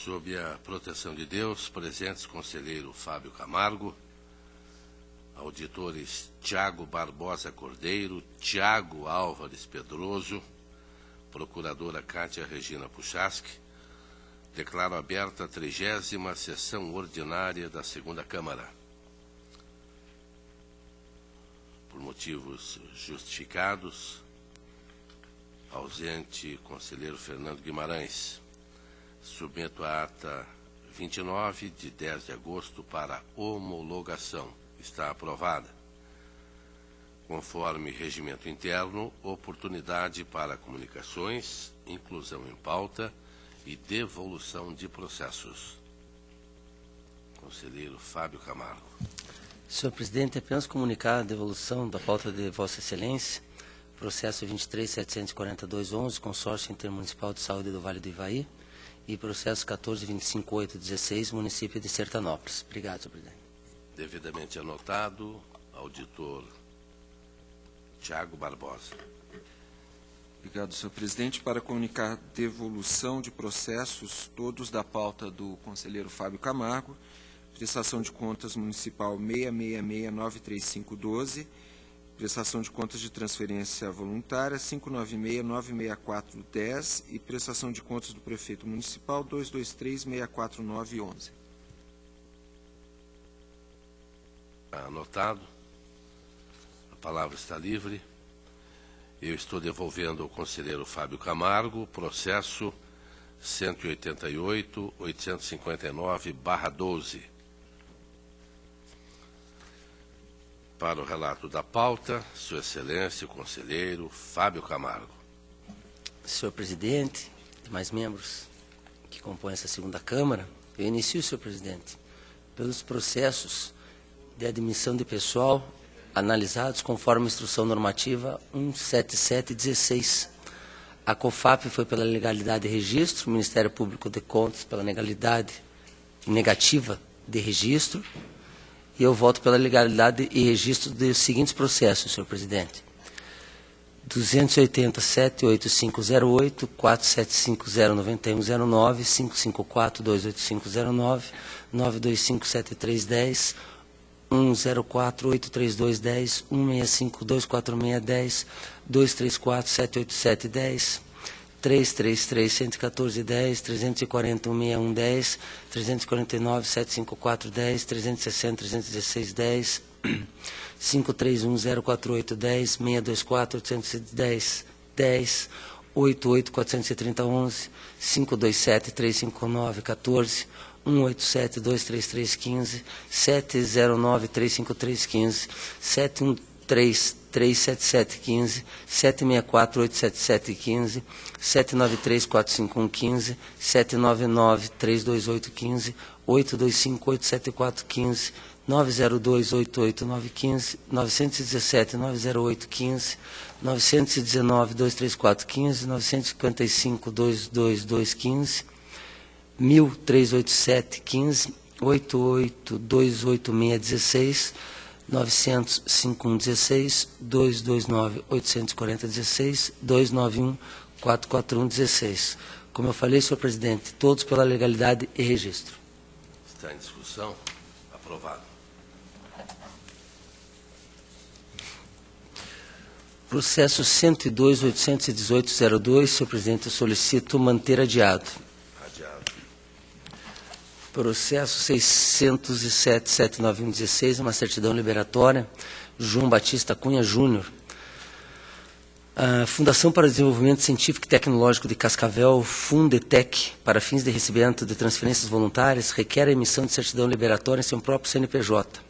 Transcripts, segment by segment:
Sob a proteção de Deus, presentes conselheiro Fábio Camargo, auditores Tiago Barbosa Cordeiro, Tiago Álvares Pedroso, procuradora Cátia Regina Puchalski, declaro aberta a 30ª sessão ordinária da Segunda Câmara. Por motivos justificados, ausente conselheiro Fernando Guimarães. Submeto a ata 29, de 10 de agosto, para homologação. Está aprovada. Conforme regimento interno, oportunidade para comunicações, inclusão em pauta e devolução de processos. Conselheiro Fábio Camargo. Senhor presidente, apenas comunicar a devolução da pauta de Vossa Excelência, processo 23.742.11, Consórcio Intermunicipal de Saúde do Vale do Ivaí, e processo 14.25.8.16, município de Sertanópolis. Obrigado, senhor presidente. Devidamente anotado, auditor Tiago Barbosa. Obrigado, senhor presidente. Para comunicar devolução de processos, todos da pauta do conselheiro Fábio Camargo, prestação de contas municipal 666-93512, prestação de contas de transferência voluntária 596-96410 e prestação de contas do prefeito municipal 223-64911. Anotado. A palavra está livre. Eu estou devolvendo ao conselheiro Fábio Camargo processo 188.859/12. Para o relato da pauta, Sua Excelência, o conselheiro Fábio Camargo. Senhor presidente, demais membros que compõem essa segunda Câmara, eu inicio, senhor presidente, pelos processos de admissão de pessoal analisados conforme a instrução normativa 17716. A COFAP foi pela legalidade de registro, o Ministério Público de Contas pela legalidade negativa de registro, e eu voto pela legalidade e registro dos seguintes processos, senhor presidente. 280.78508, 475.09109, 554.28509, 925.7310, 104.83210, 165.24610, 234.78710, 333.11410, 340.16110, 349.75410, 360.31610, 531.04810, 624.810, 10, 88.430.11, 527.359.14, 187.233.15, 709.353.15, 713.377.15, 764.877.15, 793.451.15, 799.328.15, 825.874.15, 902.889.15, 917.908.15, 919.234.15, 955.222.15, 1.387.15, 88.286.16, 900.5116, 229.840.16, 291.441.16. Como eu falei, senhor presidente, todos pela legalidade e registro. Está em discussão. Aprovado. Processo 102.818.02, senhor presidente, eu solicito manter adiado. Adiado. Processo 607.791.16, uma certidão liberatória, João Batista Cunha Júnior. A Fundação para o Desenvolvimento Científico e Tecnológico de Cascavel, Fundetec, para fins de recebimento de transferências voluntárias, requer a emissão de certidão liberatória em seu próprio CNPJ.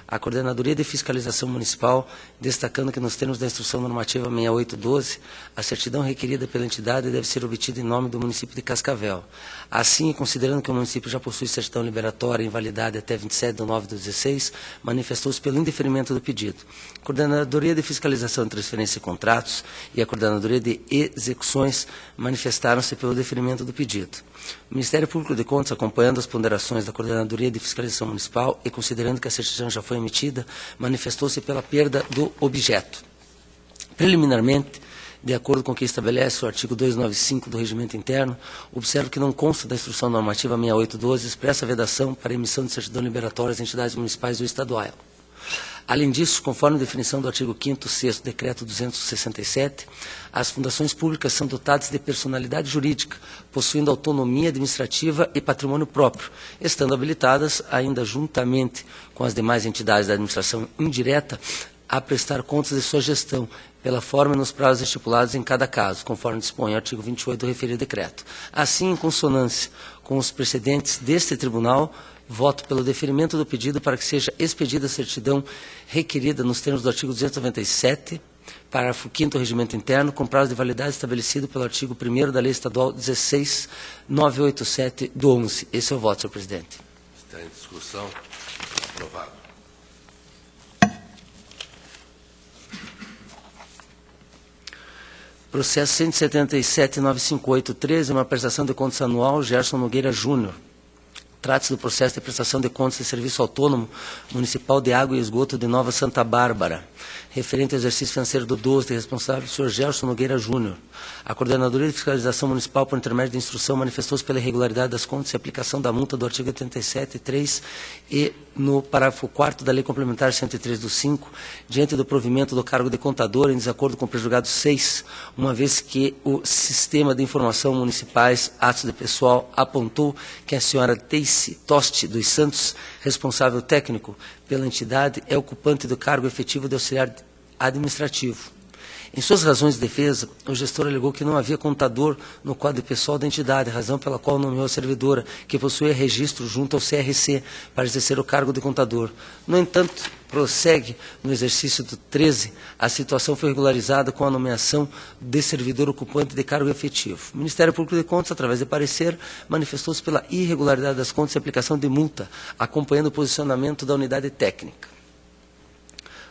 A Coordenadoria de Fiscalização Municipal, destacando que nos termos da Instrução Normativa 6812, a certidão requerida pela entidade deve ser obtida em nome do município de Cascavel. Assim, considerando que o município já possui certidão liberatória em validade até 27/9/16, manifestou-se pelo indeferimento do pedido. A Coordenadoria de Fiscalização de Transferência e Contratos e a Coordenadoria de Execuções manifestaram-se pelo deferimento do pedido. O Ministério Público de Contas, acompanhando as ponderações da Coordenadoria de Fiscalização Municipal e considerando que a certidão já foi emitida, manifestou-se pela perda do objeto. Preliminarmente, de acordo com o que estabelece o artigo 295 do Regimento Interno, observo que não consta da Instrução Normativa 6812 expressa vedação para emissão de certidão liberatória às entidades municipais ou estadual. Além disso, conforme a definição do artigo 5º, 6º, Decreto 267, as fundações públicas são dotadas de personalidade jurídica, possuindo autonomia administrativa e patrimônio próprio, estando habilitadas, ainda juntamente com as demais entidades da administração indireta, a prestar contas de sua gestão, pela forma e nos prazos estipulados em cada caso, conforme dispõe o artigo 28 do referido decreto. Assim, em consonância com os precedentes deste tribunal, voto pelo deferimento do pedido para que seja expedida a certidão requerida nos termos do artigo 297, parágrafo 5º do Regimento Interno, com prazo de validade estabelecido pelo artigo 1º da Lei Estadual 16.987 do 11. Esse é o voto, senhor presidente. Está em discussão. Aprovado. Processo 177.958.13, uma prestação de contas anual, Gerson Nogueira Júnior. Trata-se do processo de prestação de contas de serviço autônomo municipal de água e esgoto de Nova Santa Bárbara, referente ao exercício financeiro do 12, de responsável, Sr. Gerson Nogueira Júnior. A Coordenadoria de Fiscalização Municipal, por intermédio de instrução, manifestou-se pela irregularidade das contas e aplicação da multa do artigo 87.3 e no parágrafo 4º da Lei Complementar 103/5, diante do provimento do cargo de contador em desacordo com o prejulgado 6, uma vez que o Sistema de Informação Municipais, Atos de Pessoal, apontou que a senhora Teice Toste dos Santos, responsável técnico pela entidade, é ocupante do cargo efetivo de auxiliar administrativo. Em suas razões de defesa, o gestor alegou que não havia contador no quadro pessoal da entidade, razão pela qual nomeou a servidora, que possuía registro junto ao CRC, para exercer o cargo de contador. No entanto, prossegue no exercício do 13, a situação foi regularizada com a nomeação de servidor ocupante de cargo efetivo. O Ministério Público de Contas, através de parecer, manifestou-se pela irregularidade das contas e aplicação de multa, acompanhando o posicionamento da unidade técnica.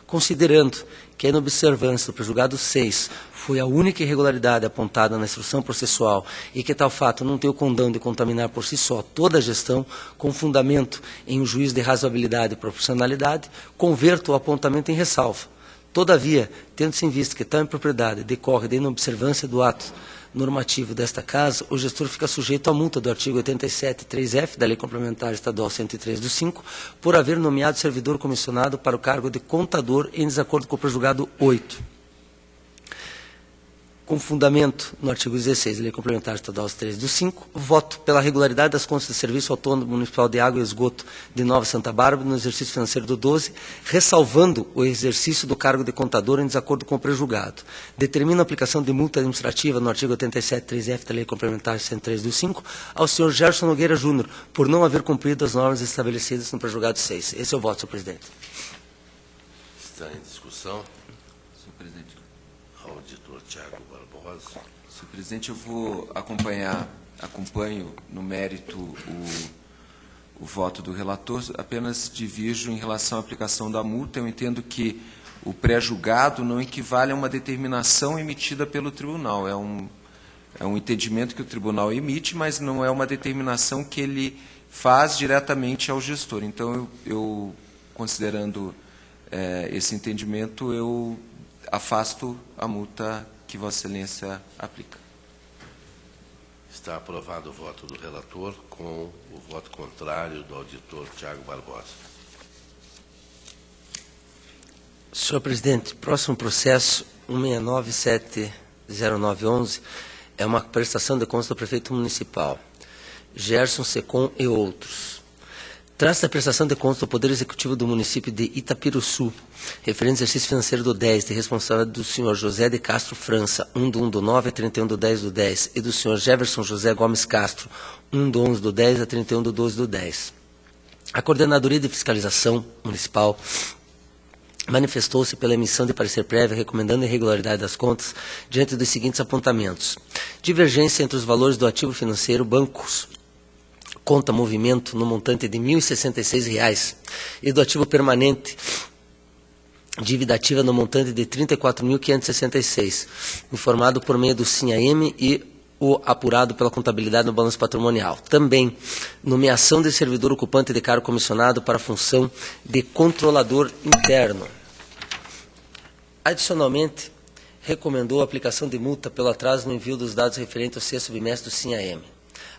Considerando que a inobservância do prejulgado 6 foi a única irregularidade apontada na instrução processual e que tal fato não tem o condão de contaminar por si só toda a gestão, com fundamento em um juízo de razoabilidade e proporcionalidade, converto o apontamento em ressalva. Todavia, tendo-se em vista que tal impropriedade decorre da inobservância do ato normativo desta Casa, o gestor fica sujeito à multa do artigo 87.3f da Lei Complementar Estadual 103/5, por haver nomeado servidor comissionado para o cargo de contador em desacordo com o prejulgado 8. Com fundamento no artigo 16 da Lei Complementar Estadual 13/5, voto pela regularidade das contas de serviço autônomo municipal de água e esgoto de Nova Santa Bárbara no exercício financeiro do 12, ressalvando o exercício do cargo de contador em desacordo com o prejulgado. Determina a aplicação de multa administrativa no artigo 87.3f da Lei Complementar 103/5 ao senhor Gerson Nogueira Júnior, por não haver cumprido as normas estabelecidas no prejulgado 6. Esse é o voto, senhor presidente. Está em discussão. Senhor presidente. Auditor Tiago Barbosa. Senhor presidente, eu vou acompanho no mérito o voto do relator, apenas divirjo em relação à aplicação da multa. Eu entendo que o pré-julgado não equivale a uma determinação emitida pelo tribunal. É um entendimento que o tribunal emite, mas não é uma determinação que ele faz diretamente ao gestor. Então, eu considerando esse entendimento, eu afasto a multa que Vossa Excelência aplica. Está aprovado o voto do relator com o voto contrário do auditor Tiago Barbosa. Senhor presidente, próximo processo 169.70911 é uma prestação de contas do prefeito municipal, Gerson Secom e outros. Trata-se da prestação de contas do Poder Executivo do município de Itapiruçu, referente ao exercício financeiro do 10, de responsável do senhor José de Castro França, 1/1/9 a 31/10/10, e do senhor Jefferson José Gomes Castro, 1/11/10 a 31/12/10. A Coordenadoria de Fiscalização Municipal manifestou-se pela emissão de parecer prévio recomendando a irregularidade das contas diante dos seguintes apontamentos: divergência entre os valores do ativo financeiro, bancos, conta movimento no montante de R$ 1.066 e do ativo permanente, dívida ativa no montante de R$ 34.566, informado por meio do SIM-AM e o apurado pela contabilidade no balanço patrimonial. Também, nomeação de servidor ocupante de cargo comissionado para a função de controlador interno. Adicionalmente, recomendou a aplicação de multa pelo atraso no envio dos dados referentes ao sexto bimestre do SINAM.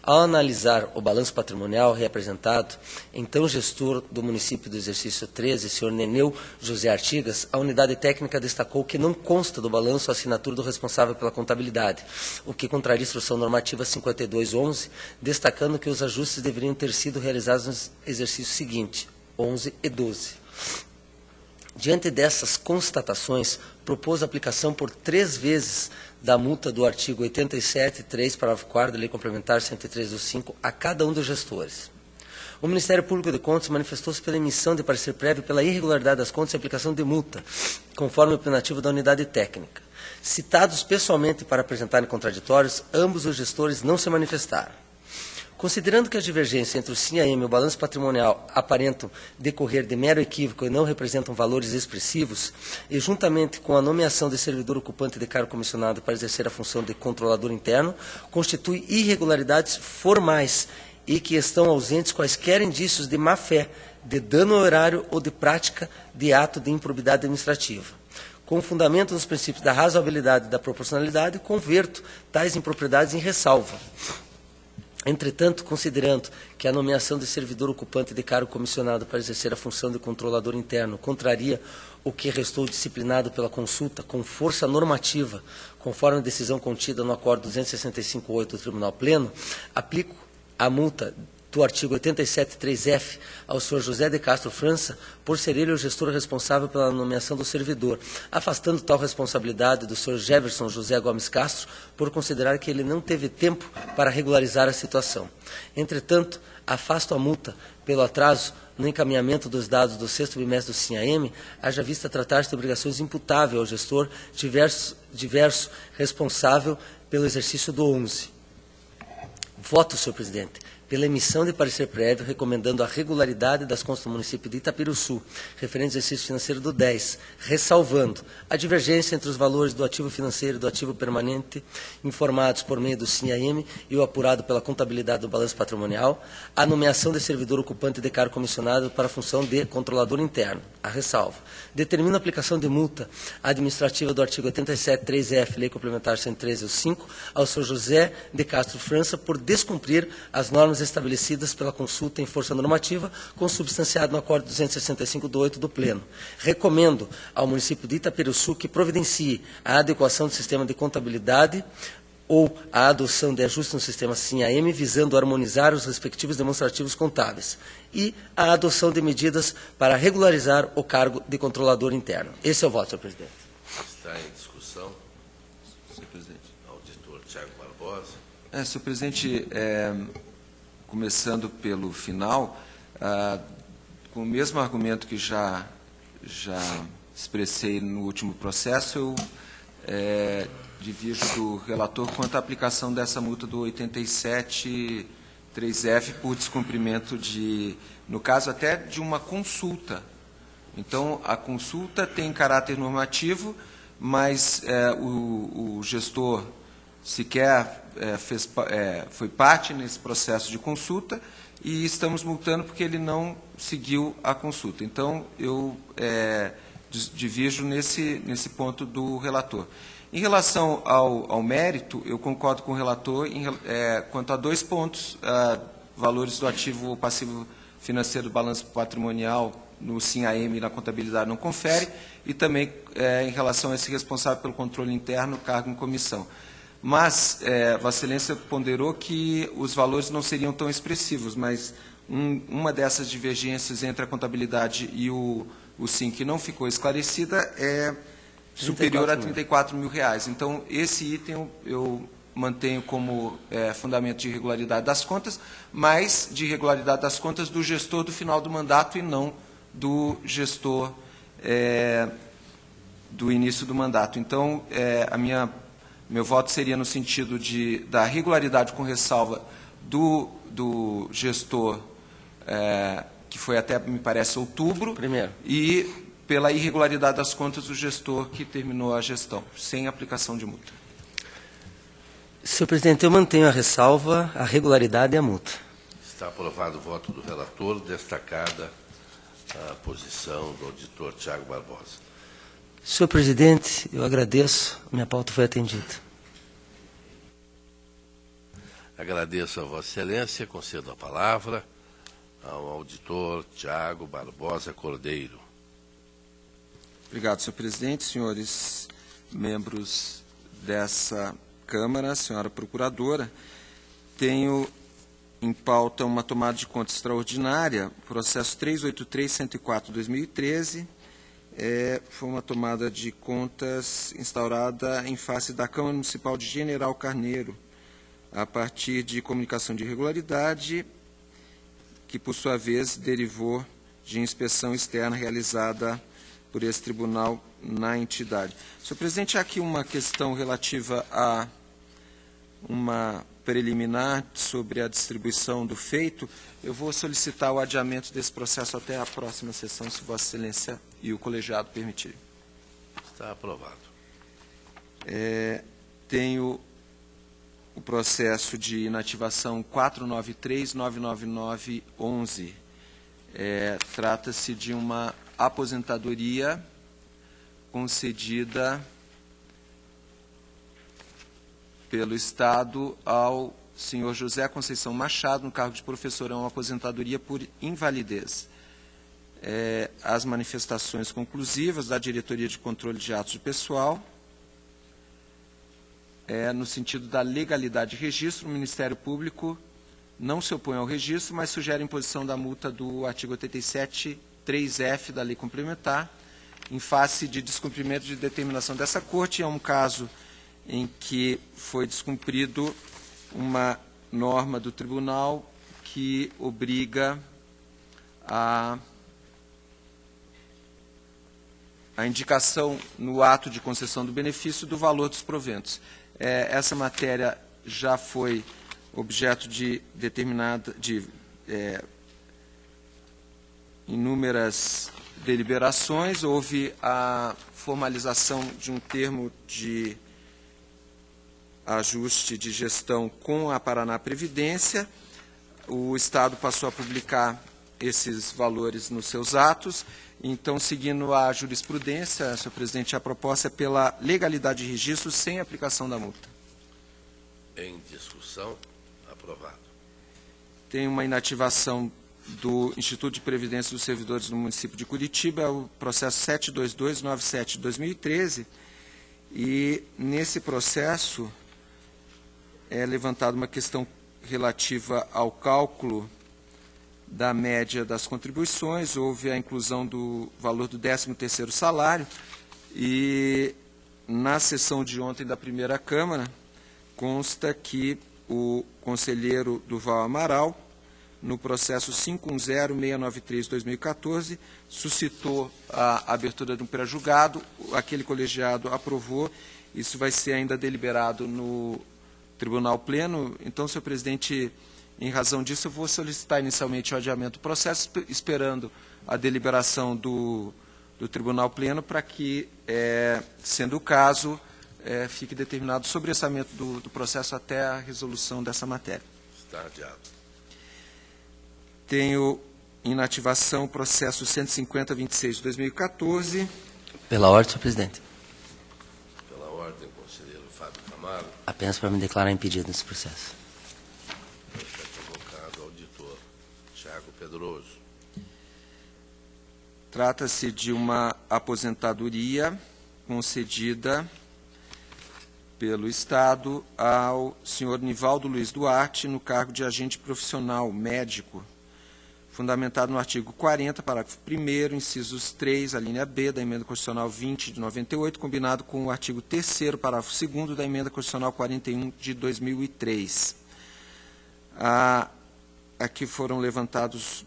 Ao analisar o balanço patrimonial reapresentado, então gestor do município do exercício 13, senhor Neneu José Artigas, a unidade técnica destacou que não consta do balanço a assinatura do responsável pela contabilidade, o que contraria a instrução normativa 5211, destacando que os ajustes deveriam ter sido realizados no exercício seguinte, 11 e 12. Diante dessas constatações, propôs a aplicação por 3 vezes da multa do artigo 87.3, parágrafo 4º da Lei Complementar 103/5, a cada um dos gestores. O Ministério Público de Contas manifestou-se pela emissão de parecer prévio pela irregularidade das contas e aplicação de multa, conforme o opinativo da unidade técnica. Citados pessoalmente para apresentarem contraditórios, ambos os gestores não se manifestaram. Considerando que as divergências entre o SINAM e o balanço patrimonial aparentam decorrer de mero equívoco e não representam valores expressivos, e juntamente com a nomeação de servidor ocupante de cargo comissionado para exercer a função de controlador interno, constitui irregularidades formais e que estão ausentes quaisquer indícios de má-fé, de dano ao erário ou de prática de ato de improbidade administrativa. Com fundamento nos princípios da razoabilidade e da proporcionalidade, converto tais impropriedades em ressalva. Entretanto, considerando que a nomeação de servidor ocupante de cargo comissionado para exercer a função de controlador interno contraria o que restou disciplinado pela consulta com força normativa, conforme a decisão contida no acordo 265.8 do Tribunal Pleno, aplico a multa do artigo 87.3f ao senhor José de Castro França, por ser ele o gestor responsável pela nomeação do servidor, afastando tal responsabilidade do senhor Jefferson José Gomes Castro, por considerar que ele não teve tempo para regularizar a situação. Entretanto, afasto a multa pelo atraso no encaminhamento dos dados do sexto bimestre do SINAM, haja vista tratar-se de obrigações imputáveis ao gestor diverso responsável pelo exercício do 11. Voto, senhor presidente, pela emissão de parecer prévio recomendando a regularidade das contas do município de Itapiruçu, referente ao exercício financeiro do 10, ressalvando a divergência entre os valores do ativo financeiro e do ativo permanente informados por meio do SINAM e o apurado pela contabilidade do balanço patrimonial, a nomeação de servidor ocupante de cargo comissionado para a função de controlador interno, a ressalva. Determina a aplicação de multa administrativa do artigo 87.3f, Lei Complementar 113/5, ao senhor José de Castro França por descumprir as normas estabelecidas pela consulta em força normativa, consubstanciado no acordo 265/8 do Pleno. Recomendo ao município de Itapiruçu que providencie a adequação do sistema de contabilidade ou a adoção de ajustes no sistema SINAM, visando harmonizar os respectivos demonstrativos contábeis, e a adoção de medidas para regularizar o cargo de controlador interno. Esse é o voto, senhor presidente. Está em discussão. Senhor presidente. Auditor Tiago Barbosa. Senhor presidente, começando pelo final, com o mesmo argumento que já expressei no último processo, eu divirjo do relator quanto à aplicação dessa multa do 87.3f por descumprimento no caso até de uma consulta. Então, a consulta tem caráter normativo, mas o gestor sequer foi parte nesse processo de consulta e estamos multando porque ele não seguiu a consulta. Então, eu divirjo nesse ponto do relator. Em relação ao mérito, eu concordo com o relator quanto a 2 pontos, valores do ativo ou passivo financeiro do balanço patrimonial no SINAM e na contabilidade não confere, e também em relação a esse responsável pelo controle interno, cargo em comissão. Mas Vossa Excelência ponderou que os valores não seriam tão expressivos, mas uma dessas divergências entre a contabilidade e o SIM que não ficou esclarecida é superior a R$34 mil. Então, esse item eu mantenho como fundamento de irregularidade das contas, mas de irregularidade das contas do gestor do final do mandato e não do gestor do início do mandato. Então, meu voto seria no sentido da regularidade com ressalva do gestor, que foi até, me parece, outubro, Primeiro. E pela irregularidade das contas do gestor que terminou a gestão, sem aplicação de multa. Senhor presidente, eu mantenho a ressalva, a regularidade e a multa. Está aprovado o voto do relator, destacada a posição do auditor Tiago Barbosa. Senhor presidente, eu agradeço. Minha pauta foi atendida. Agradeço a Vossa Excelência, concedo a palavra ao auditor Tiago Barbosa Cordeiro. Obrigado, senhor presidente, senhores membros dessa Câmara, senhora procuradora. Tenho em pauta uma tomada de conta extraordinária, processo 383-104-2013. Foi uma tomada de contas instaurada em face da Câmara Municipal de General Carneiro, a partir de comunicação de irregularidade, que, por sua vez, derivou de inspeção externa realizada por esse tribunal na entidade. Senhor presidente, há aqui uma questão relativa a uma preliminar sobre a distribuição do feito. Eu vou solicitar o adiamento desse processo até a próxima sessão, se Vossa Excelência e o colegiado permitirem. Está aprovado. Tenho o processo de inativação 493-99911. Trata-se de uma aposentadoria concedida pelo Estado ao senhor José Conceição Machado, no cargo de professor. É uma aposentadoria por invalidez. As manifestações conclusivas da Diretoria de Controle de Atos de Pessoal, no sentido da legalidade de registro. O Ministério Público não se opõe ao registro, mas sugere a imposição da multa do artigo 87.3f da Lei Complementar, em face de descumprimento de determinação dessa Corte. É um caso em que foi descumprido uma norma do tribunal que obriga a indicação no ato de concessão do benefício do valor dos proventos. Essa matéria já foi objeto de inúmeras deliberações. Houve a formalização de um termo de ajuste de gestão com a Paraná Previdência. O Estado passou a publicar esses valores nos seus atos. Então, seguindo a jurisprudência, senhor presidente, a proposta é pela legalidade de registro sem aplicação da multa. Em discussão, aprovado. Tem uma inativação do Instituto de Previdência dos Servidores do município de Curitiba, é o processo 72297-2013, e nesse processo é levantada uma questão relativa ao cálculo da média das contribuições. Houve a inclusão do valor do 13º salário e, na sessão de ontem da primeira Câmara, consta que o conselheiro Duval Amaral, no processo 510693-2014, suscitou a abertura de um pré-julgado. Aquele colegiado aprovou. Isso vai ser ainda deliberado no Tribunal Pleno. Então, senhor presidente, em razão disso, eu vou solicitar inicialmente o adiamento do processo, esperando a deliberação do Tribunal Pleno, para que, sendo o caso, fique determinado o sobressamento do processo até a resolução dessa matéria. Está adiado. Tenho inativação o processo 15026 de 2014. Pela ordem, senhor presidente. Pela ordem, conselheiro Fábio Camargo. Apenas para me declarar impedido nesse processo. Está convocado o auditor Tiago Pedroso. Trata-se de uma aposentadoria concedida pelo Estado ao senhor Nivaldo Luiz Duarte, no cargo de agente profissional médico, fundamentado no artigo 40, parágrafo 1º, incisos 3, a linha B da Emenda Constitucional 20 de 98, combinado com o artigo 3º, parágrafo 2º da Emenda Constitucional 41 de 2003. Aqui foram levantadas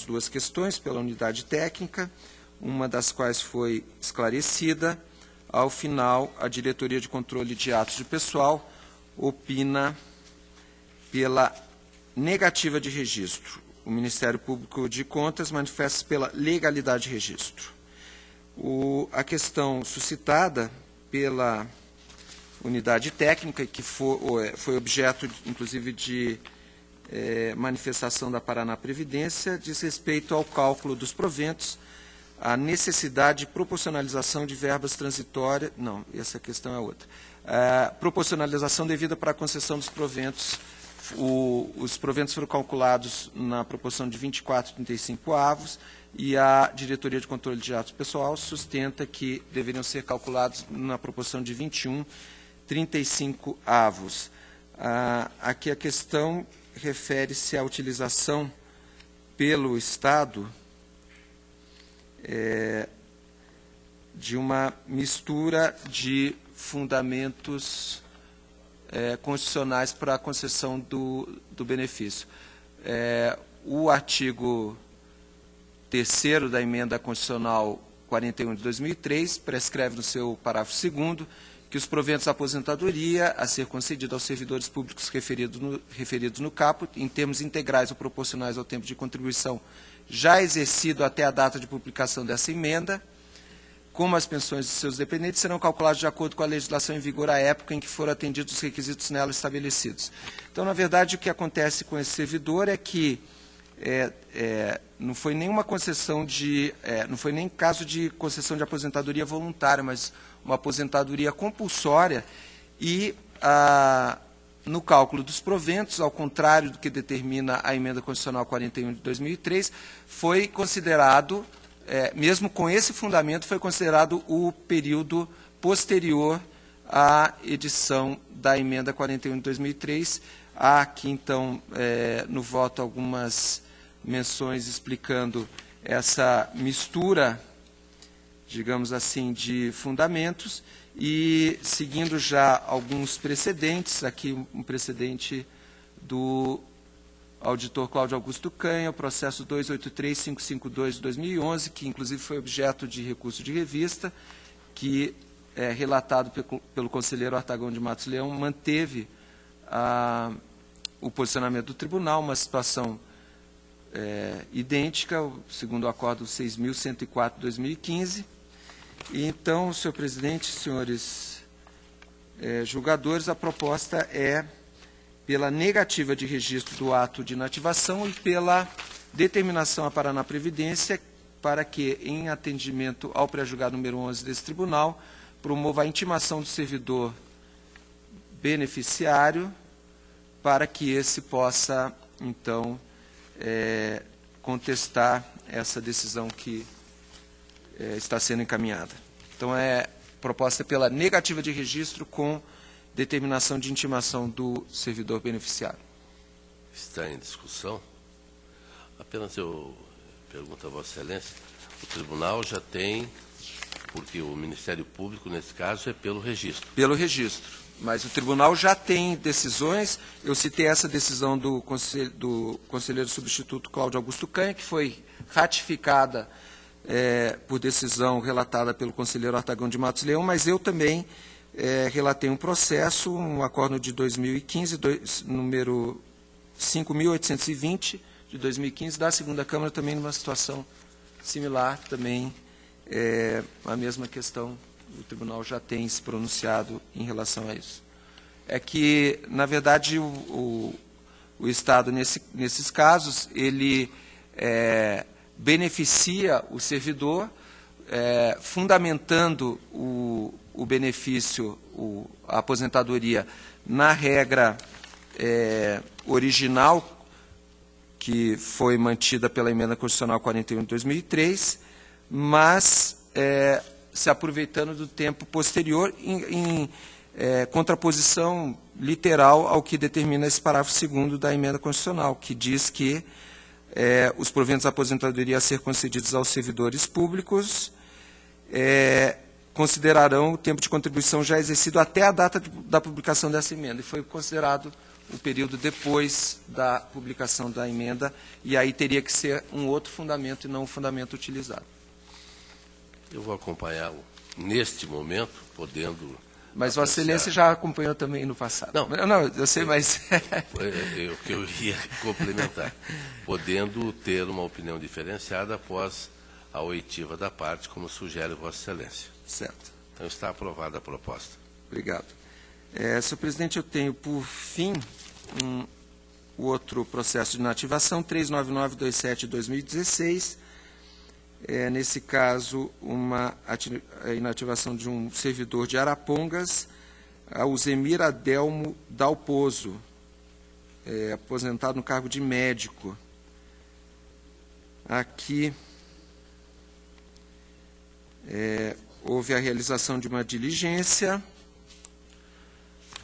duas questões pela unidade técnica, uma das quais foi esclarecida. Ao final, a Diretoria de Controle de Atos de Pessoal opina pela negativa de registro. O Ministério Público de Contas manifesta pela legalidade de registro. A questão suscitada pela unidade técnica, que foi objeto, inclusive, de manifestação da Paraná Previdência, diz respeito ao cálculo dos proventos. a necessidade de proporcionalização de verbas transitórias, não, essa questão é outra, proporcionalização devida para a concessão dos proventos. Os proventos foram calculados na proporção de 24,35 avos, e a Diretoria de Controle de Atos Pessoal sustenta que deveriam ser calculados na proporção de 21,35 avos. Aqui a questão refere-se à utilização pelo Estado de uma mistura de fundamentos constitucionais para a concessão do benefício. O artigo 3º da Emenda Constitucional 41 de 2003 prescreve no seu parágrafo 2º que os proventos da aposentadoria a ser concedidos aos servidores públicos referidos no caput, em termos integrais ou proporcionais ao tempo de contribuição já exercido até a data de publicação dessa emenda, como as pensões de seus dependentes, serão calculados de acordo com a legislação em vigor à época em que foram atendidos os requisitos nela estabelecidos. Então, na verdade, o que acontece com esse servidor é que não foi nenhuma concessão não foi nem caso de concessão de aposentadoria voluntária, mas uma aposentadoria compulsória, e no cálculo dos proventos, ao contrário do que determina a Emenda Constitucional 41 de 2003, foi considerado, mesmo com esse fundamento, foi considerado o período posterior à edição da Emenda 41 de 2003. Há aqui, então, no voto, algumas menções explicando essa mistura, digamos assim, de fundamentos, e seguindo já alguns precedentes, aqui um precedente do auditor Cláudio Augusto Canha, o processo 283.552 de 2011, que inclusive foi objeto de recurso de revista, que, relatado pelo conselheiro Artagão de Matos Leão, manteve o posicionamento do tribunal, uma situação idêntica, segundo o acordo 6.104 de 2015. E então, senhor presidente, senhores julgadores, a proposta é pela negativa de registro do ato de inativação e pela determinação à Paraná Previdência para que, em atendimento ao pré-julgado número 11 desse tribunal, promova a intimação do servidor beneficiário para que esse possa, então, contestar essa decisão que está sendo encaminhada. Então, proposta pela negativa de registro com determinação de intimação do servidor beneficiário. Está em discussão. Apenas eu pergunto a Vossa Excelência, o tribunal já tem, porque o Ministério Público, nesse caso, é pelo registro. Pelo registro. Mas o tribunal já tem decisões. Eu citei essa decisão do conselheiro substituto Cláudio Augusto Canha, que foi ratificada por decisão relatada pelo conselheiro Artagão de Matos Leão, mas eu também relatei um processo, um acordo de 2015, número 5.820, de 2015, da segunda Câmara, também numa situação similar, também a mesma questão, o tribunal já tem se pronunciado em relação a isso. É que, na verdade, o Estado, nesses casos, ele beneficia o servidor, fundamentando o benefício, a aposentadoria, na regra original, que foi mantida pela Emenda Constitucional 41 de 2003, mas se aproveitando do tempo posterior em contraposição literal ao que determina esse parágrafo 2º da Emenda Constitucional, que diz que os proventos da aposentadoria a ser concedidos aos servidores públicos considerarão o tempo de contribuição já exercido até a data da publicação dessa emenda. E foi considerado o período depois da publicação da emenda, e aí teria que ser um outro fundamento e não o fundamento utilizado. Eu vou acompanhá-lo neste momento, podendo... Mas Vossa Excelência já acompanhou também no passado. Não, eu sei, mas... O que eu ia complementar. Podendo ter uma opinião diferenciada após a oitiva da parte, como sugere Vossa Excelência. Certo. Então, está aprovada a proposta. Obrigado. Senhor presidente, eu tenho, por fim, o outro processo de inativação, 39927 de 2016, nesse caso, uma inativação de um servidor de Arapongas, o Zemir Adelmo Dalpozo, aposentado no cargo de médico. Aqui houve a realização de uma diligência,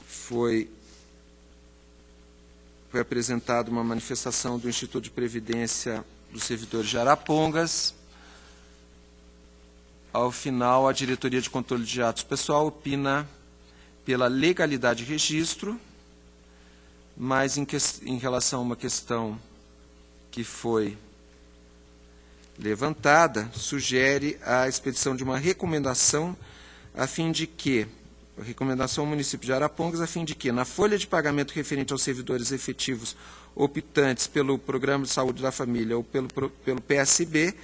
foi apresentada uma manifestação do Instituto de Previdência dos Servidores de Arapongas. Ao final, a Diretoria de Controle de Atos Pessoal opina pela legalidade de registro, mas em relação a uma questão que foi levantada, sugere a expedição de uma recomendação recomendação ao município de Arapongas, a fim de que, na folha de pagamento referente aos servidores efetivos optantes pelo Programa de Saúde da Família ou pelo PSB,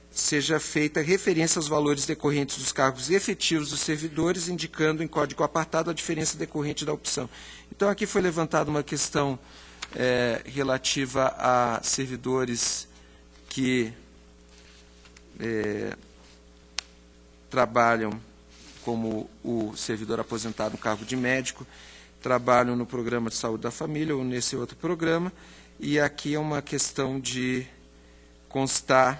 seja feita referência aos valores decorrentes dos cargos efetivos dos servidores, indicando em código apartado a diferença decorrente da opção. Então, aqui foi levantada uma questão relativa a servidores que trabalham como o servidor aposentado no cargo de médico, trabalham no Programa de Saúde da Família ou nesse outro programa, e aqui é uma questão de constar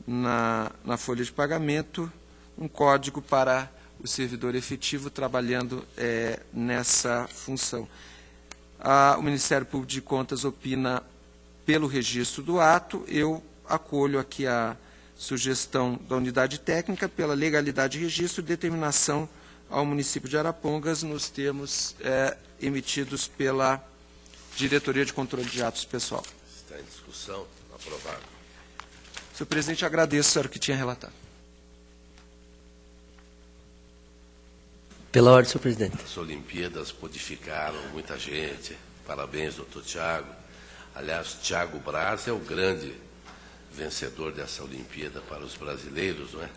na folha de pagamento um código para o servidor efetivo trabalhando nessa função. O Ministério Público de Contas opina pelo registro do ato. Eu acolho aqui a sugestão da unidade técnica pela legalidade de registro e determinação ao município de Arapongas nos termos emitidos pela Diretoria de Controle de Atos Pessoal. Está em discussão. Aprovado. Senhor presidente, agradeço o que tinha relatado. Pela ordem, senhor presidente. As Olimpíadas modificaram muita gente. Parabéns, doutor Tiago. Aliás, Tiago Braz é o grande vencedor dessa Olimpíada para os brasileiros, não é?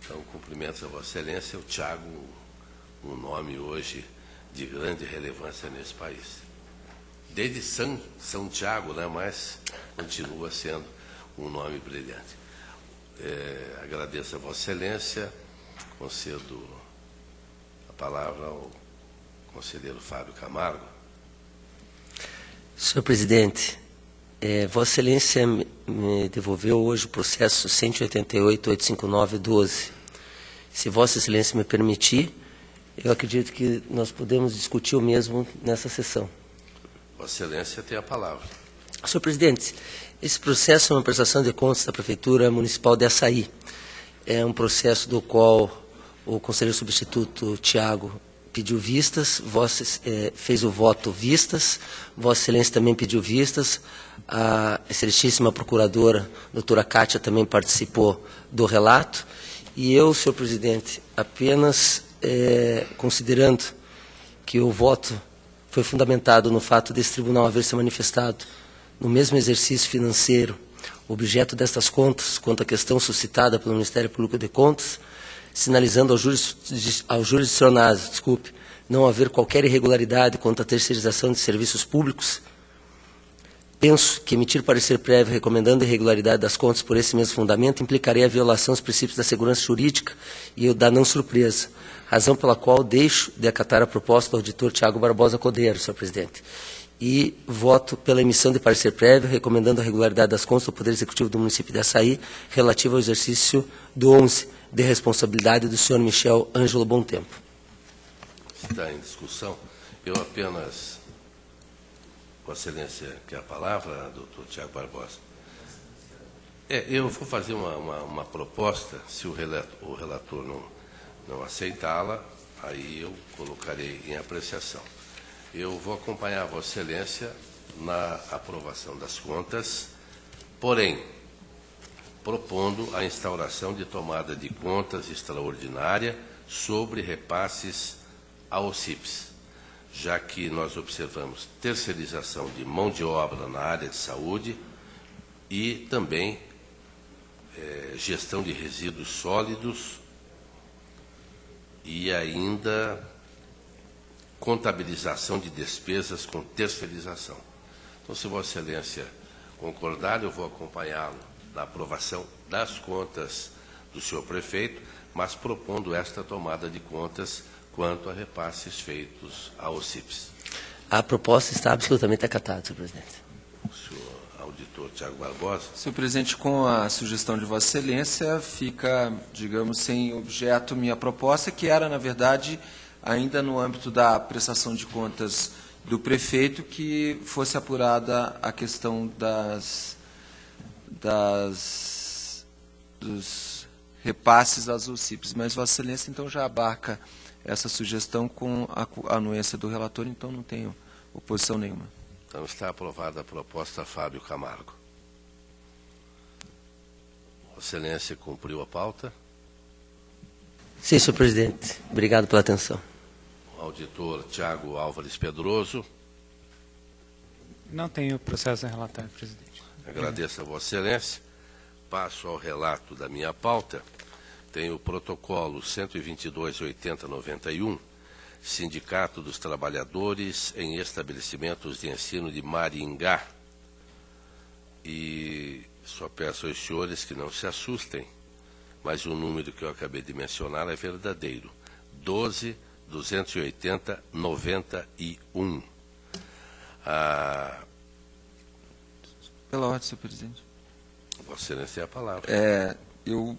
Então, cumprimentos a Vossa Excelência. O Tiago, um nome hoje de grande relevância nesse país. Desde São Tiago, né? Mas continua sendo um nome brilhante. Agradeço a Vossa Excelência. Concedo a palavra ao conselheiro Fábio Camargo. Senhor presidente, Vossa Excelência me devolveu hoje o processo 188.859/12. Se Vossa Excelência me permitir, eu acredito que nós podemos discutir o mesmo nessa sessão. Vossa Excelência tem a palavra. Senhor presidente, esse processo é uma prestação de contas da Prefeitura Municipal de Açaí. É um processo do qual o conselheiro substituto Tiago pediu vistas, fez o voto vistas, Vossa Excelência também pediu vistas, a excelentíssima procuradora, doutora Kátia, também participou do relato, e eu, senhor presidente, apenas considerando que o voto foi fundamentado no fato desse tribunal haver se manifestado no mesmo exercício financeiro, objeto destas contas, quanto à questão suscitada pelo Ministério Público de Contas, sinalizando ao jurisdicionado, não haver qualquer irregularidade quanto à terceirização de serviços públicos, penso que emitir parecer prévio recomendando a irregularidade das contas por esse mesmo fundamento implicaria a violação dos princípios da segurança jurídica e da não surpresa, razão pela qual deixo de acatar a proposta do auditor Tiago Barbosa Cordeiro, senhor presidente, e voto pela emissão de parecer prévio recomendando a regularidade das contas do Poder Executivo do município de Açaí relativo ao exercício do 11 de responsabilidade do senhor Michel Ângelo Bontempo. Está em discussão. Eu apenas... Vossa Excelência quer a palavra, doutor Tiago Barbosa? Eu vou fazer uma proposta, se o relator não aceitá-la, aí eu colocarei em apreciação. Eu vou acompanhar Vossa Excelência na aprovação das contas, porém, propondo a instauração de tomada de contas extraordinária sobre repasses ao CIPS, já que nós observamos terceirização de mão de obra na área de saúde e também gestão de resíduos sólidos e ainda contabilização de despesas com terceirização. Então, se Vossa Excelência concordar, eu vou acompanhá-lo da aprovação das contas do senhor prefeito, mas propondo esta tomada de contas quanto a repasses feitos ao OCIPS. A proposta está absolutamente acatada, senhor presidente. O senhor auditor Tiago Barbosa. Senhor presidente, com a sugestão de Vossa Excelência, fica, digamos, sem objeto minha proposta, que era, na verdade, ainda no âmbito da prestação de contas do prefeito, que fosse apurada a questão dos repasses às OCIPs. Mas Vossa Excelência, então, já abarca essa sugestão com a anuência do relator, então não tenho oposição nenhuma. Então está aprovada a proposta Fábio Camargo. Vossa Excelência cumpriu a pauta. Sim, senhor presidente. Obrigado pela atenção. O auditor Tiago Álvares Pedroso. Não tenho processo a relatar, presidente. Agradeço a Vossa Excelência. Passo ao relato da minha pauta. Tenho o protocolo 122.8091, Sindicato dos Trabalhadores em Estabelecimentos de Ensino de Maringá. E só peço aos senhores que não se assustem, mas o número que eu acabei de mencionar é verdadeiro. 12.280.91. Pela ordem, senhor presidente. Vossa Excelência tem a palavra. Eu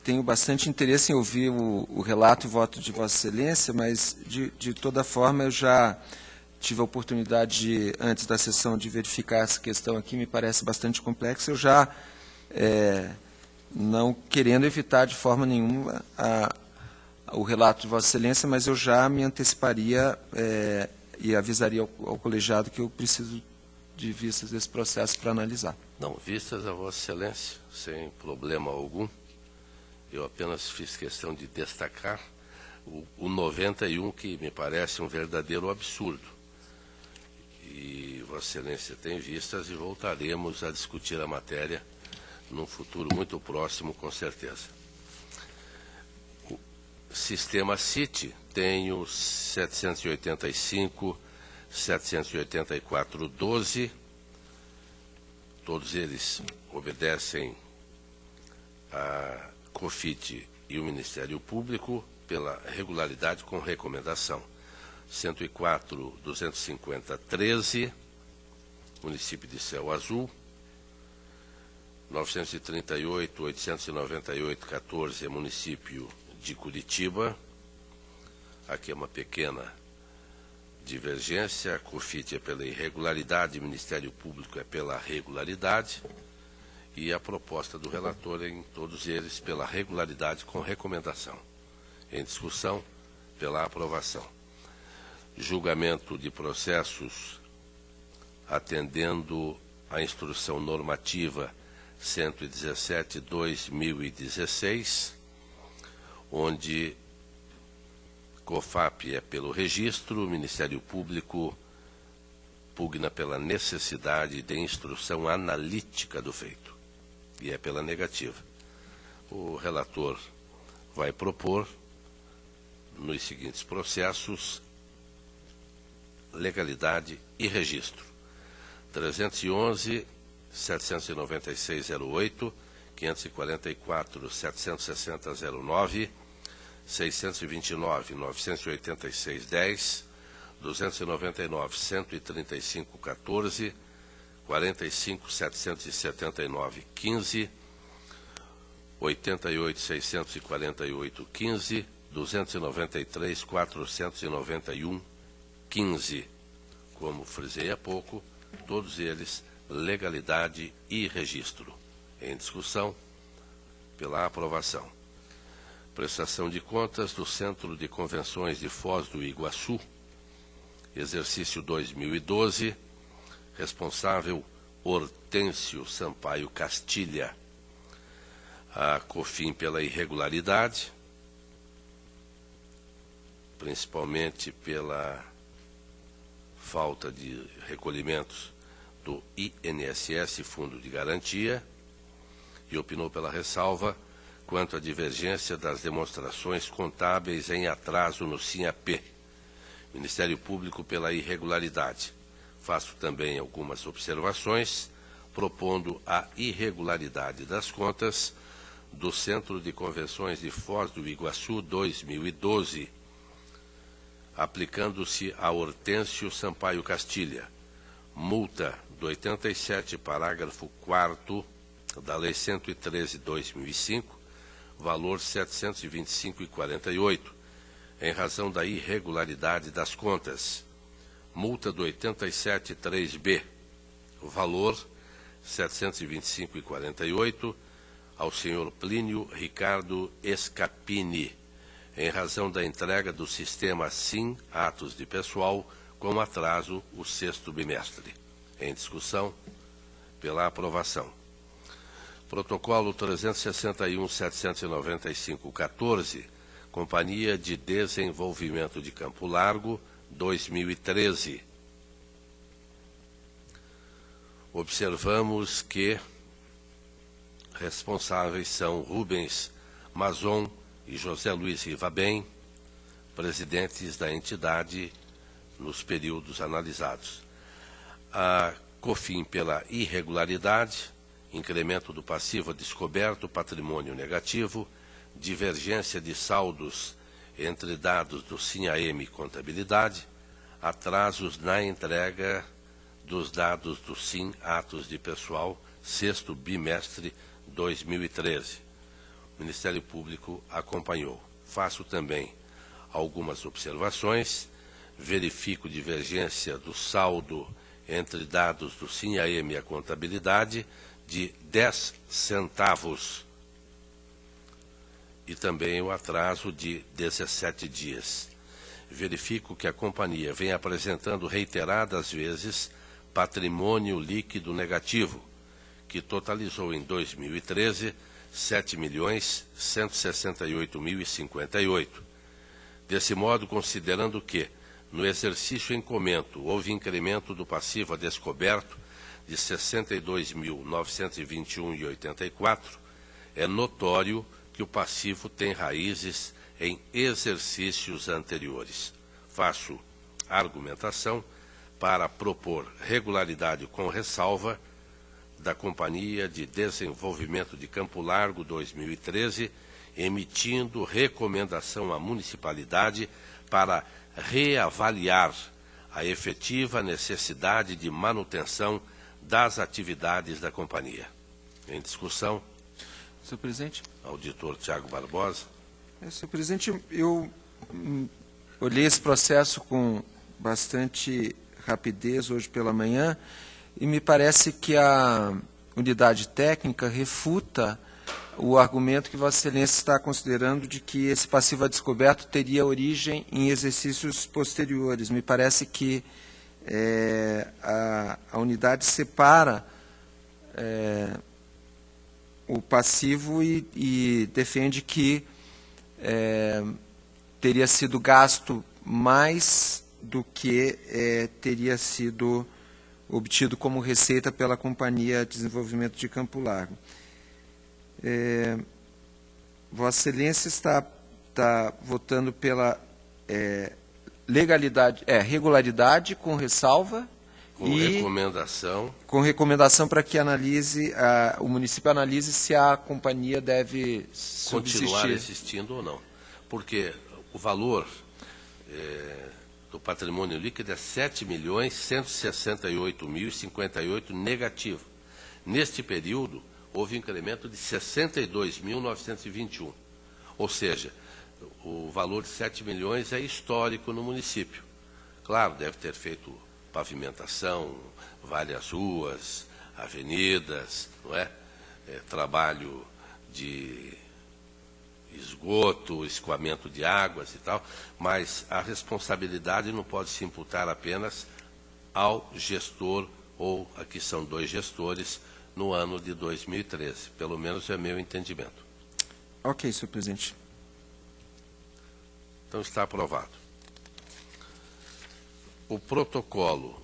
tenho bastante interesse em ouvir o relato e voto de Vossa Excelência, mas, de toda forma, eu já tive a oportunidade, antes da sessão, de verificar essa questão aqui, me parece bastante complexa. Eu já, não querendo evitar de forma nenhuma o relato de Vossa Excelência, mas eu já me anteciparia e avisaria ao colegiado que eu preciso de vistas desse processo para analisar. Não, vistas a Vossa Excelência, sem problema algum. Eu apenas fiz questão de destacar o 91, que me parece um verdadeiro absurdo. E Vossa Excelência tem vistas e voltaremos a discutir a matéria num futuro muito próximo, com certeza. O sistema CIT tem o 785, 784.12, todos eles obedecem a COFIT e o Ministério Público pela regularidade com recomendação. 104.250.13, município de Céu Azul. 938.898.14, município de Curitiba. Aqui é uma pequena divergência. A COFIT é pela irregularidade, o Ministério Público é pela regularidade. E a proposta do relator em todos eles pela regularidade com recomendação. Em discussão, pela aprovação. Julgamento de processos atendendo à instrução normativa 117/2016, onde COFAP é pelo registro, o Ministério Público pugna pela necessidade de instrução analítica do feito. E é pela negativa. O relator vai propor, nos seguintes processos, legalidade e registro. 311, 796.08, 544.760.09, 629, 986.10, 299, 135.14, 45.779.15, 88.648.15, 293.491.15. Como frisei há pouco, todos eles legalidade e registro. Em discussão, pela aprovação. Prestação de contas do Centro de Convenções de Foz do Iguaçu, exercício 2012, responsável Hortêncio Sampaio Castilha. A COFIN pela irregularidade, principalmente pela falta de recolhimentos do INSS, Fundo de Garantia, e opinou pela ressalva quanto à divergência das demonstrações contábeis em atraso no SINAP. Ministério Público pela irregularidade. Faço também algumas observações, propondo a irregularidade das contas do Centro de Convenções de Foz do Iguaçu 2012, aplicando-se a Hortêncio Sampaio Castilha, multa do 87, parágrafo 4º da Lei 113/2005, valor R$ 725,48, em razão da irregularidade das contas. Multa do 87.3b, valor R$ 725,48, ao senhor Plínio Ricardo Escapini, em razão da entrega do sistema SIM Atos de Pessoal com atraso o 6º bimestre. Em discussão, pela aprovação. Protocolo 361.795/14, Companhia de Desenvolvimento de Campo Largo, 2013. Observamos que responsáveis são Rubens Mazon e José Luiz Rivabem, presidentes da entidade nos períodos analisados. A COFIN pela irregularidade, incremento do passivo a descoberto, patrimônio negativo, divergência de saldos entre dados do SINAM e contabilidade, atrasos na entrega dos dados do SIM Atos de Pessoal, 6º bimestre 2013. O Ministério Público acompanhou. Faço também algumas observações, verifico divergência do saldo entre dados do SINAM e a contabilidade de 10 centavos e também o atraso de 17 dias. Verifico que a companhia vem apresentando reiteradas vezes patrimônio líquido negativo, que totalizou em 2013 R$ 7.168.058. Desse modo, considerando que, no exercício em comento, houve incremento do passivo a descoberto de R$ 62.921,84, é notório que o passivo tem raízes em exercícios anteriores. Faço argumentação para propor regularidade com ressalva da Companhia de Desenvolvimento de Campo Largo 2013, emitindo recomendação à municipalidade para reavaliar a efetiva necessidade de manutenção das atividades da companhia. Em discussão. Senhor presidente. Auditor Tiago Barbosa. Senhor presidente, eu olhei esse processo com bastante rapidez hoje pela manhã e me parece que a unidade técnica refuta o argumento que Vossa Excelência está considerando de que esse passivo a descoberto teria origem em exercícios posteriores. Me parece que a unidade separa o passivo e defende que teria sido gasto mais do que teria sido obtido como receita pela Companhia de Desenvolvimento de Campo Largo. Vossa Excelência está votando pela regularidade com ressalva com recomendação para que o município analise se a companhia deve continuar existindo ou não. Porque o valor do patrimônio líquido é R$ 7.168.058 negativo. Neste período, houve incremento de 62.921. Ou seja, o valor de 7 milhões é histórico no município. Claro, deve ter feito pavimentação, várias ruas, avenidas, não é? Trabalho de esgoto, escoamento de águas e tal, mas a responsabilidade não pode se imputar apenas ao gestor, ou aqui são 2 gestores, no ano de 2013. Pelo menos é meu entendimento. Ok, senhor presidente. Então está aprovado. O protocolo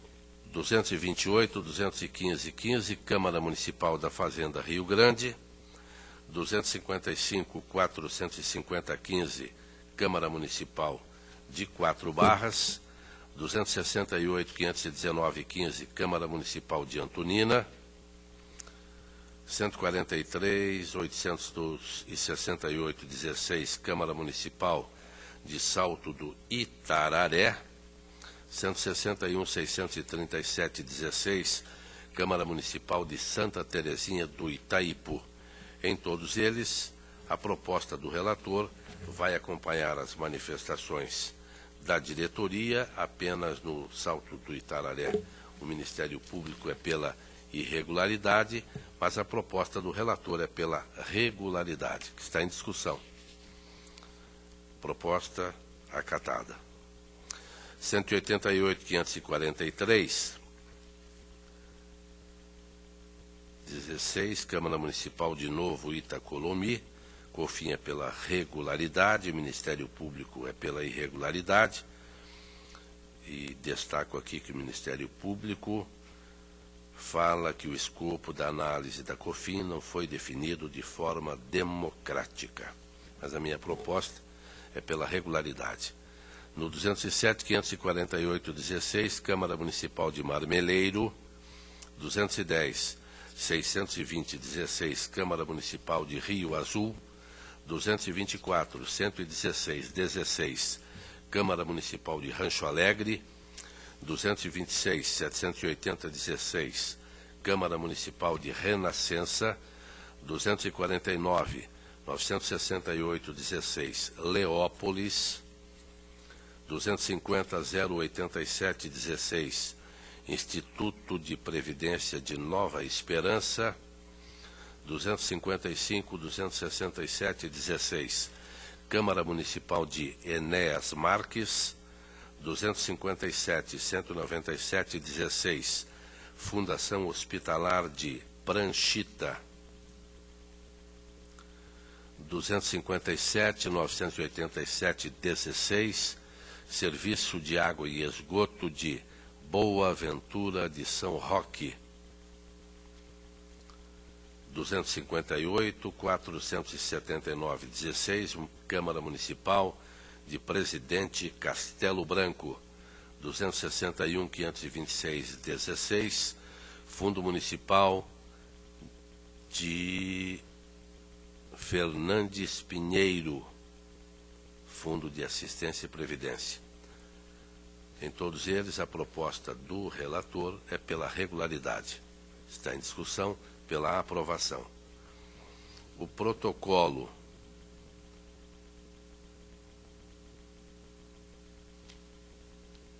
228.215.15, Câmara Municipal da Fazenda Rio Grande, 255.450.15, Câmara Municipal de 4 Barras, 268.519.15, Câmara Municipal de Antonina, 143, 868, 16, Câmara Municipal de Salto do Itararé. 161, 637, 16, Câmara Municipal de Santa Terezinha do Itaipu. Em todos eles, a proposta do relator vai acompanhar as manifestações da diretoria. Apenas no Salto do Itararé o Ministério Público é pela irregularidade, mas a proposta do relator é pela regularidade, que está em discussão. Proposta acatada. 188, 543, 16, Câmara Municipal de Novo Itacolomi. COFIN é pela regularidade, o Ministério Público é pela irregularidade. E destaco aqui que o Ministério Público fala que o escopo da análise da COFIN não foi definido de forma democrática. Mas a minha proposta é pela regularidade. No 207, 548, 16, Câmara Municipal de Marmeleiro. 210, 620, 16, Câmara Municipal de Rio Azul. 224, 116, 16, Câmara Municipal de Rancho Alegre. 226, 780, 16, Câmara Municipal de Renascença. 249, 968, 16, Leópolis. 250, 087, 16, Instituto de Previdência de Nova Esperança. 255, 267, 16, Câmara Municipal de Enéas Marques. 257, 197, 16, Fundação Hospitalar de Pranchita. 257, 987, 16, Serviço de Água e Esgoto de Boa Ventura de São Roque. 258, 479, 16, Câmara Municipal de Presidente Castelo Branco. 261, 526, 16, Fundo Municipal de Fernandes Pinheiro, Fundo de Assistência e Previdência. Em todos eles, a proposta do relator é pela regularidade. Está em discussão pela aprovação. O protocolo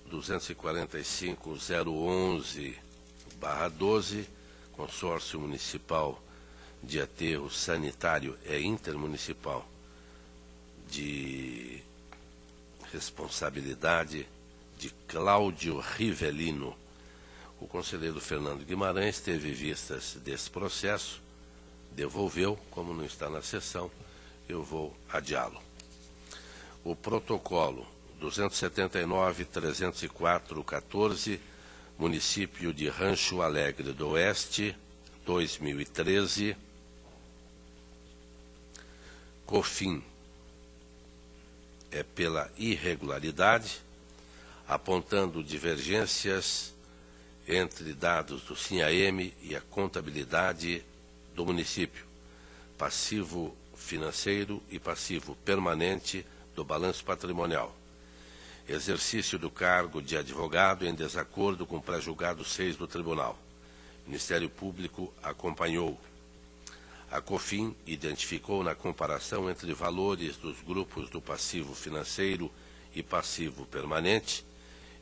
(245.011/12), Consórcio Municipal de Aterro Sanitário Intermunicipal de responsabilidade de Cláudio Rivelino. O conselheiro Fernando Guimarães teve vistas desse processo, devolveu, como não está na sessão, eu vou adiá-lo. O protocolo 279.304/14, município de Rancho Alegre do Oeste, 2013, COFIN é pela irregularidade, apontando divergências entre dados do SINAEM e a contabilidade do município, passivo financeiro e passivo permanente do balanço patrimonial. Exercício do cargo de advogado em desacordo com o pré-julgado 6 do Tribunal. O Ministério Público acompanhou. A COFIN identificou na comparação entre valores dos grupos do passivo financeiro e passivo permanente,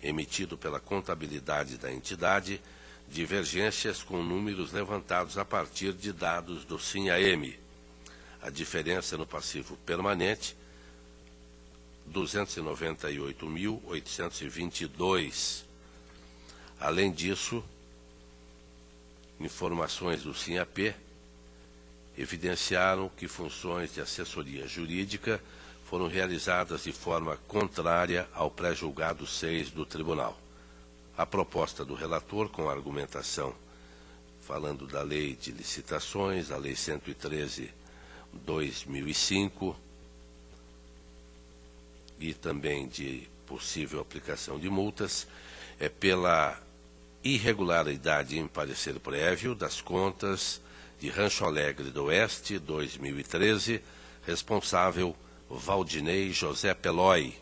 emitido pela contabilidade da entidade, divergências com números levantados a partir de dados do SINAEM. A diferença no passivo permanente, 298.822. Além disso, informações do SINAP evidenciaram que funções de assessoria jurídica foram realizadas de forma contrária ao pré-julgado 6 do Tribunal. A proposta do relator, com a argumentação falando da Lei de Licitações, a Lei 113/2005, e também de possível aplicação de multas, é pela irregularidade em parecer prévio das contas de Rancho Alegre do Oeste, 2013, responsável Valdinei José Pelói,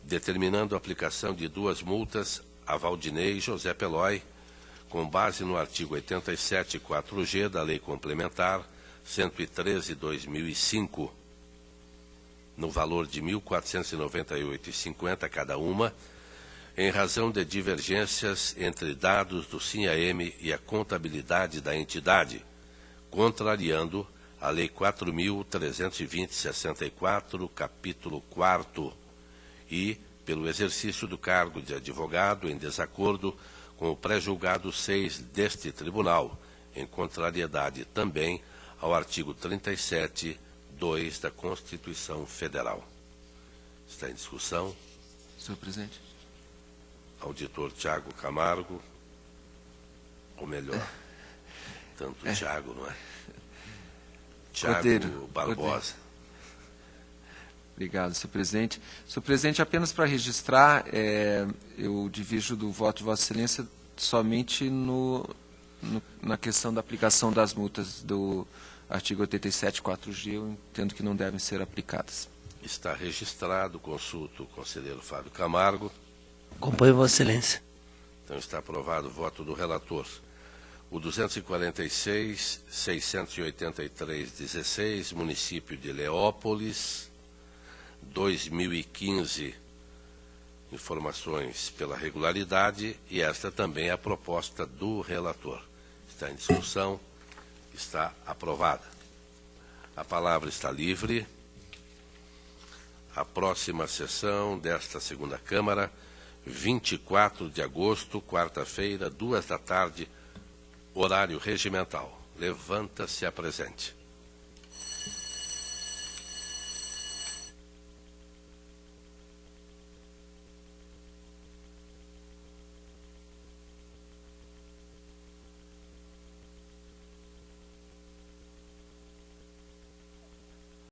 determinando a aplicação de 2 multas a Valdinei José Pelói, com base no artigo 87.4G da Lei Complementar 113/2005, no valor de R$ 1.498,50 cada uma, em razão de divergências entre dados do SINHAEM e a contabilidade da entidade, contrariando a Lei 4.320/64, capítulo 4º, e pelo exercício do cargo de advogado em desacordo com o pré-julgado 6 deste tribunal, em contrariedade também ao artigo 37(2) da Constituição Federal. Está em discussão. Senhor presidente. Auditor Tiago Camargo, ou melhor, tanto Tiago, não é? Tiago Barbosa. Obrigado, senhor presidente. Senhor presidente, apenas para registrar, eu divirjo do voto de Vossa Excelência somente na questão da aplicação das multas do artigo 87.4G, eu entendo que não devem ser aplicadas. Está registrado, consulto o conselheiro Fábio Camargo. Acompanho Vossa Excelência. Então está aprovado o voto do relator. O 246.683/16, município de Leópolis, 2015, informações pela regularidade, e esta também é a proposta do relator. Está em discussão, está aprovada. A palavra está livre. A próxima sessão desta segunda Câmara, 24 de agosto, quarta-feira, 2 da tarde, horário regimental. Levanta-se a presente.